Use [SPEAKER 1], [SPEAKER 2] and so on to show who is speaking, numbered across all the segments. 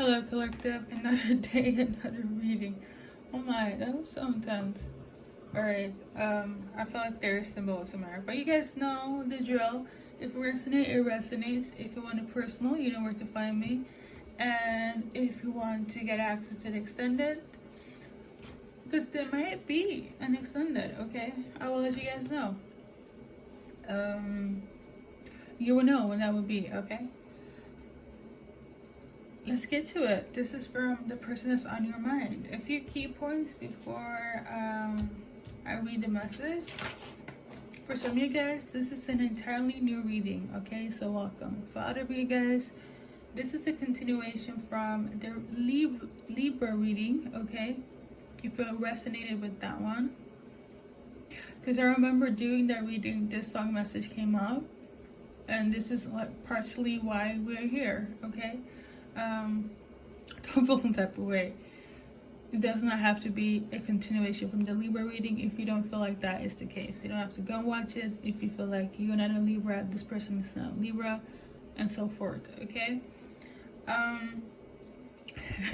[SPEAKER 1] Hello, collective. Another day, another reading. Oh my, that was so intense. Alright, I feel like there's symbolism there. But you guys know the drill. If it resonates, it resonates. If you want it personal, you know where to find me. And if you want to get access to the extended, because there might be an extended, okay? I will let you guys know. You will know when that will be, okay? Let's get to it. This is from the person that's on your mind. A few key points before I read the message. For some of you guys, this is an entirely new reading, okay? So welcome. For other of you guys, this is a continuation from the Libra reading, okay? You feel resonated with that one. Because I remember doing that reading, this song message came up. And this is like partially why we're here, okay? Don't feel some type of way. It does not have to be a continuation from the Libra reading if you don't feel like that is the case. You don't have to go watch it if you feel like you're not a Libra, this person is not Libra, and so forth, okay?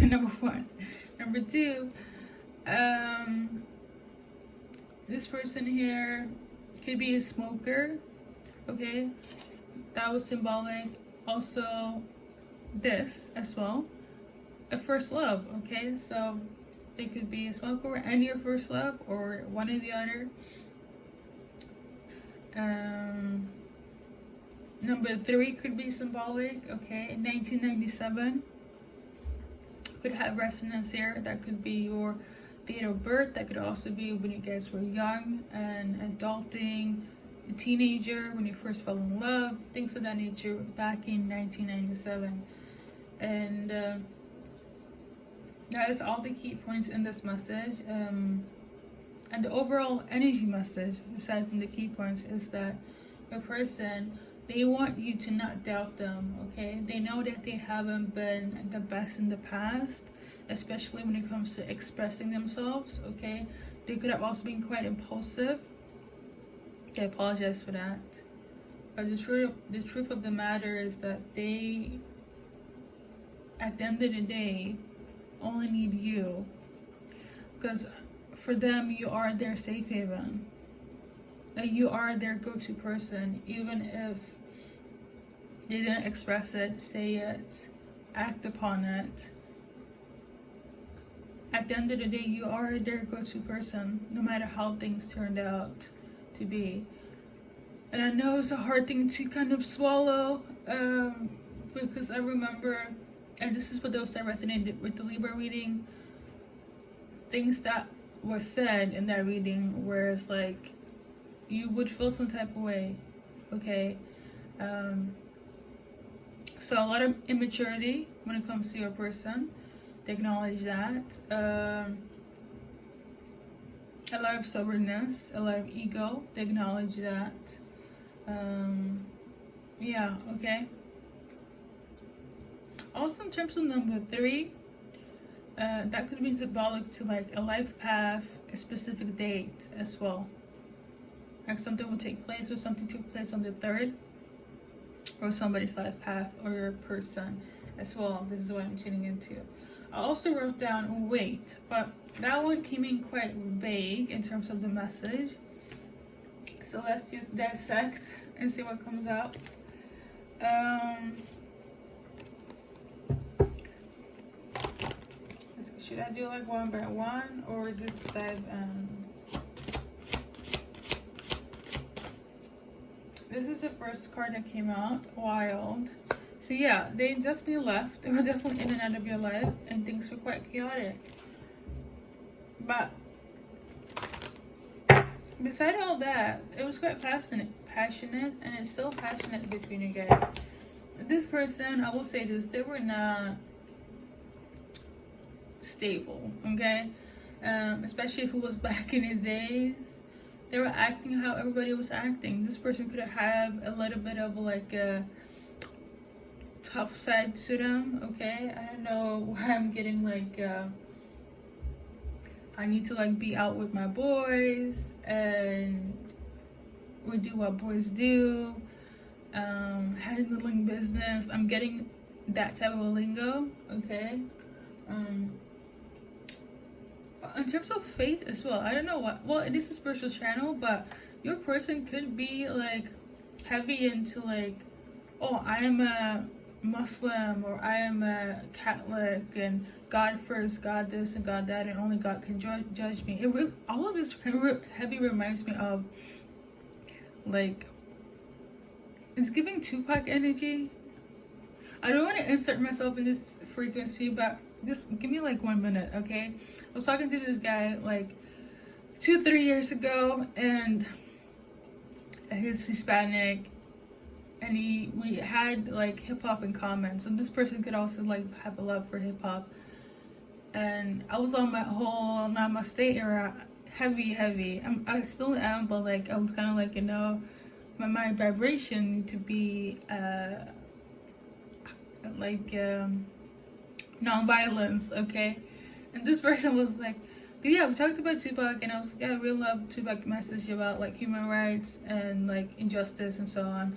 [SPEAKER 1] Number one. Number two, this person here could be a smoker, okay? That was symbolic. Also, this as well, a first love, okay? So they could be a smoker and your first love, or one or the other. Number three could be symbolic, okay? 1997 could have resonance here. That could be your date of birth. That could also be when you guys were young and adulting, a teenager, when you first fell in love, things of that nature back in 1997. And that is all the key points in this message. And the overall energy message, aside from the key points, is that a person, they want you to not doubt them, okay? They know that they haven't been the best in the past, especially when it comes to expressing themselves, okay? They could have also been quite impulsive. I apologize for that. But the truth of the matter is that they, at the end of the day, only need you. Because for them, you are their safe haven. Like, you are their go-to person, even if they didn't express it, say it, act upon it. At the end of the day, you are their go-to person, no matter how things turned out to be. And I know it's a hard thing to kind of swallow, because I remember, and this is for those that resonated with the Libra reading, things that were said in that reading where it's like you would feel some type of way, okay? So a lot of immaturity when it comes to your person, to acknowledge that. A lot of stubbornness, a lot of ego, to acknowledge that. Yeah, okay. Also, in terms of number three, that could be symbolic to like a life path, a specific date as well. Like something will take place, or something took place on the 3rd, or somebody's life path, or your person as well. This is what I'm tuning into. I also wrote down wait, but that one came in quite vague in terms of the message. So let's just dissect and see what comes out. Should I do like one by one, or just dive in? This is the first card that came out, Wild. So yeah, they definitely left. They were definitely in and out of your life, and things were quite chaotic. But beside all that, it was quite passionate, and it's still passionate between you guys. This person, I will say this, they were not stable, okay? Especially if it was back in the days. They were acting how everybody was acting. This person could have a little bit of like a tough side to them, okay? I don't know why I'm getting like I need to like be out with my boys and we do what boys do, handling business. I'm getting that type of a lingo, okay? In terms of faith as well, I don't know what, well, it is a spiritual channel, but your person could be like heavy into like, oh, I am a Muslim, or I am a Catholic, and God first, God this and God that, and only God can judge me. All of this kind of heavy reminds me of like, it's giving Tupac energy. I don't want to insert myself in this frequency, but just give me like 1 minute, okay? I was talking to this guy like 2-3 years ago, and he's Hispanic, and we had like hip-hop in common, so this person could also like have a love for hip-hop. And I was on my whole Namaste era, heavy. I still am, but like I was kind of like, you know, my vibration to be non-violence, okay? And this person was like, yeah, we talked about Tupac, and I was like, yeah, I really love Tupac message about like human rights and like injustice and so on.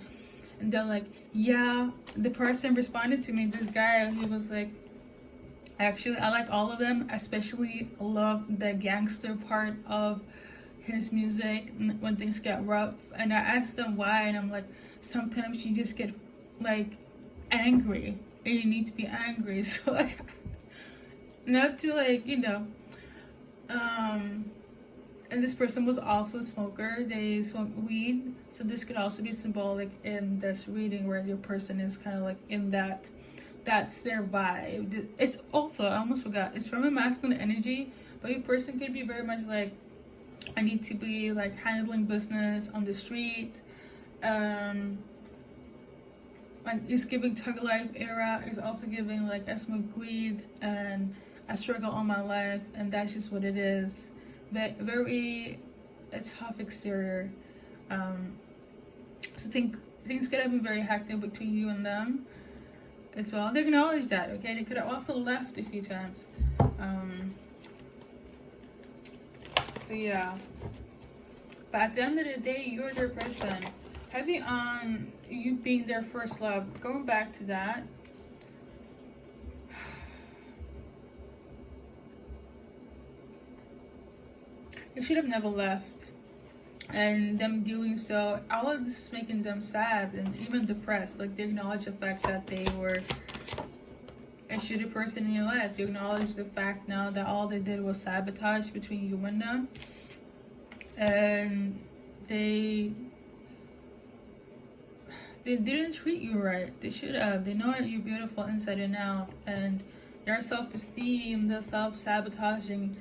[SPEAKER 1] And they're like, yeah, the person responded to me, this guy, he was like, actually, I like all of them, especially love the gangster part of his music when things get rough. And I asked them why, and I'm like, sometimes you just get like angry, and you need to be angry. So like, not to like, you know, and this person was also a smoker. They smoke weed, so this could also be symbolic in this reading, where your person is kind of like in that's their vibe. It's also, I almost forgot, it's from a masculine energy, but your person could be very much like, I need to be like handling business on the street. Like it's giving tug life era. It's also giving like I smoke weed and I struggle all my life, and that's just what it is. Very a tough exterior. So things could have been very hectic between you and them as well. They acknowledge that, okay? They could have also left a few times. So yeah. But at the end of the day, you're their person. Heavy on you being their first love. Going back to that. They should have never left. And them doing so, all of this is making them sad and even depressed. Like, they acknowledge the fact that they were a shitty person in your life. You acknowledge the fact now that all they did was sabotage between you and them. And they didn't treat you right. They should have. They know that you're beautiful inside and out. And their self-esteem, their self-sabotaging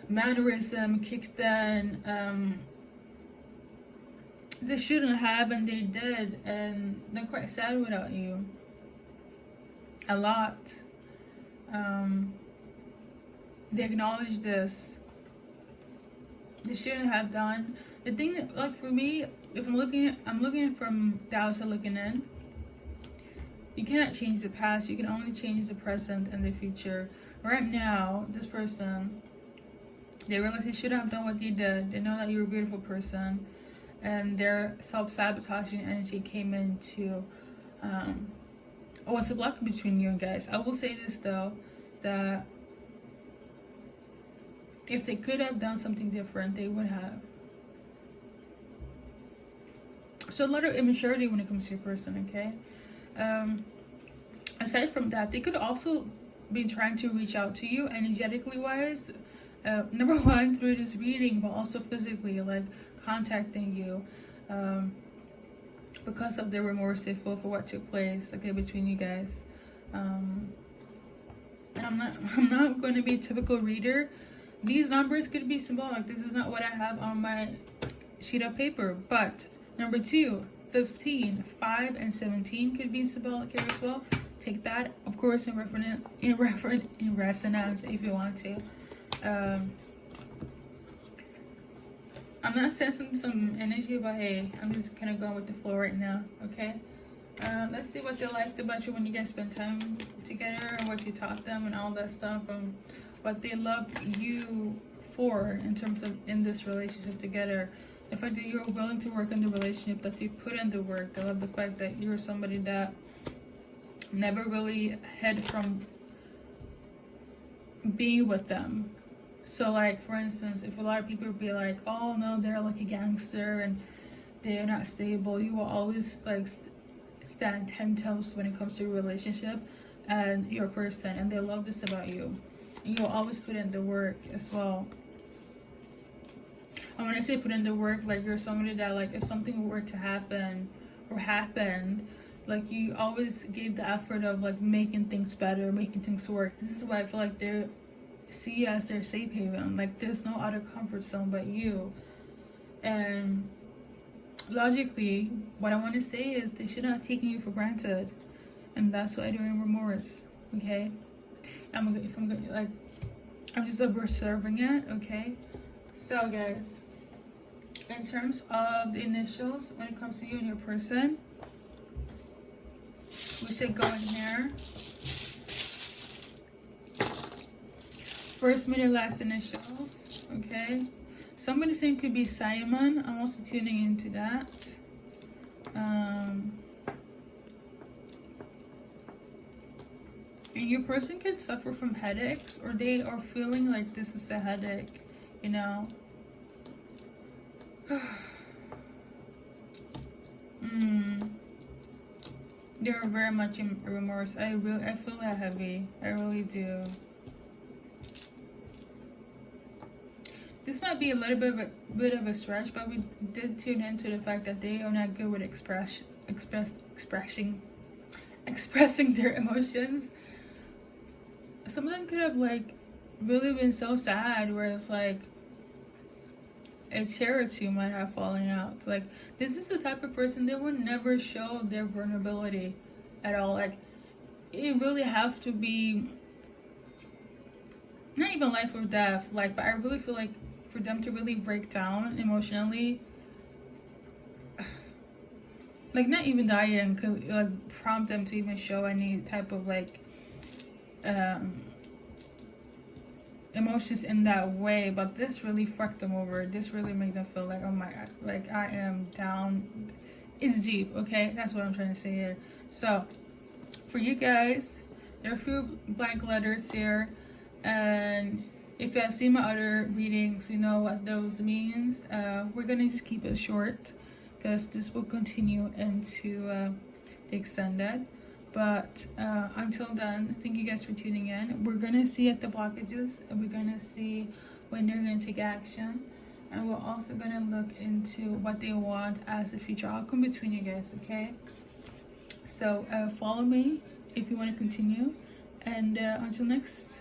[SPEAKER 1] mannerism kicked in. They shouldn't have, and they did. And they're quite sad without you. A lot. They acknowledge this. They shouldn't have done. The thing, like for me, if I'm looking from the outside looking in. You cannot change the past. You can only change the present and the future. Right now, this person, they realize they shouldn't have done what they did. They know that you're a beautiful person, and their self-sabotaging energy came into what's the block between you and guys. I will say this though, that if they could have done something different, they would have. So a lot of immaturity when it comes to your person, okay? Aside from that, they could also be trying to reach out to you energetically wise. Number one, through this reading, but also physically, like contacting you, because of their remorse they feel for what took place, okay, between you guys. And I'm not going to be a typical reader. These numbers could be symbolic. This is not what I have on my sheet of paper. But number 2, 15, 5, and 17 could be symbolic here as well. Take that, of course, in resonance if you want to. I'm not sensing some energy, but hey, I'm just kind of going with the flow right now, okay? Let's see what they liked about you when you guys spend time together, and what you taught them and all that stuff, and what they loved you for in terms of in this relationship together. The fact that you're willing to work in the relationship, that you put in the work. They love the fact that you're somebody that never really hid from being with them. So like, for instance, if a lot of people would be like, oh no, they're like a gangster and they're not stable, you will always like stand 10 toes when it comes to a relationship and your person, and they love this about you. And you'll always put in the work as well. And when I say put in the work, like you're somebody that like if something were to happen or happened, like you always gave the effort of like making things better, making things work. This is why I feel like they see you as their safe haven. Like there's no other comfort zone but you. And logically, what I want to say is they should not taking you for granted, and that's what I do in remorse. Okay, I'm just observing it. Okay, so guys, in terms of the initials, when it comes to you and your person, we should go in here. First, middle, last initials. Okay. Somebody saying could be Simon. I'm also tuning into that. And your person could suffer from headaches, or they are feeling like this is a headache, you know. They're very much in remorse. I feel that heavy. I really do. This might be a little bit of a stretch, but we did tune into the fact that they are not good with expressing their emotions. Some of them could have like really been so sad, where it's like a tear or two might have fallen out. Like this is the type of person that would never show their vulnerability at all. Like it really have to be not even life or death. Like, but I really feel like for them to really break down emotionally, like not even dying could like prompt them to even show any type of like emotions in that way. But this really fucked them over. This really made them feel like, oh my god, like I am down. It's deep. Okay, that's what I'm trying to say here. So for you guys, there are a few blank letters here, and if you have seen my other readings, you know what those means. We're gonna just keep it short because this will continue into the extended. But until then, thank you guys for tuning in. We're gonna see at the blockages, and we're gonna see when they're gonna take action, and we're also gonna look into what they want as a future outcome between you guys. Okay, so follow me if you want to continue, and until next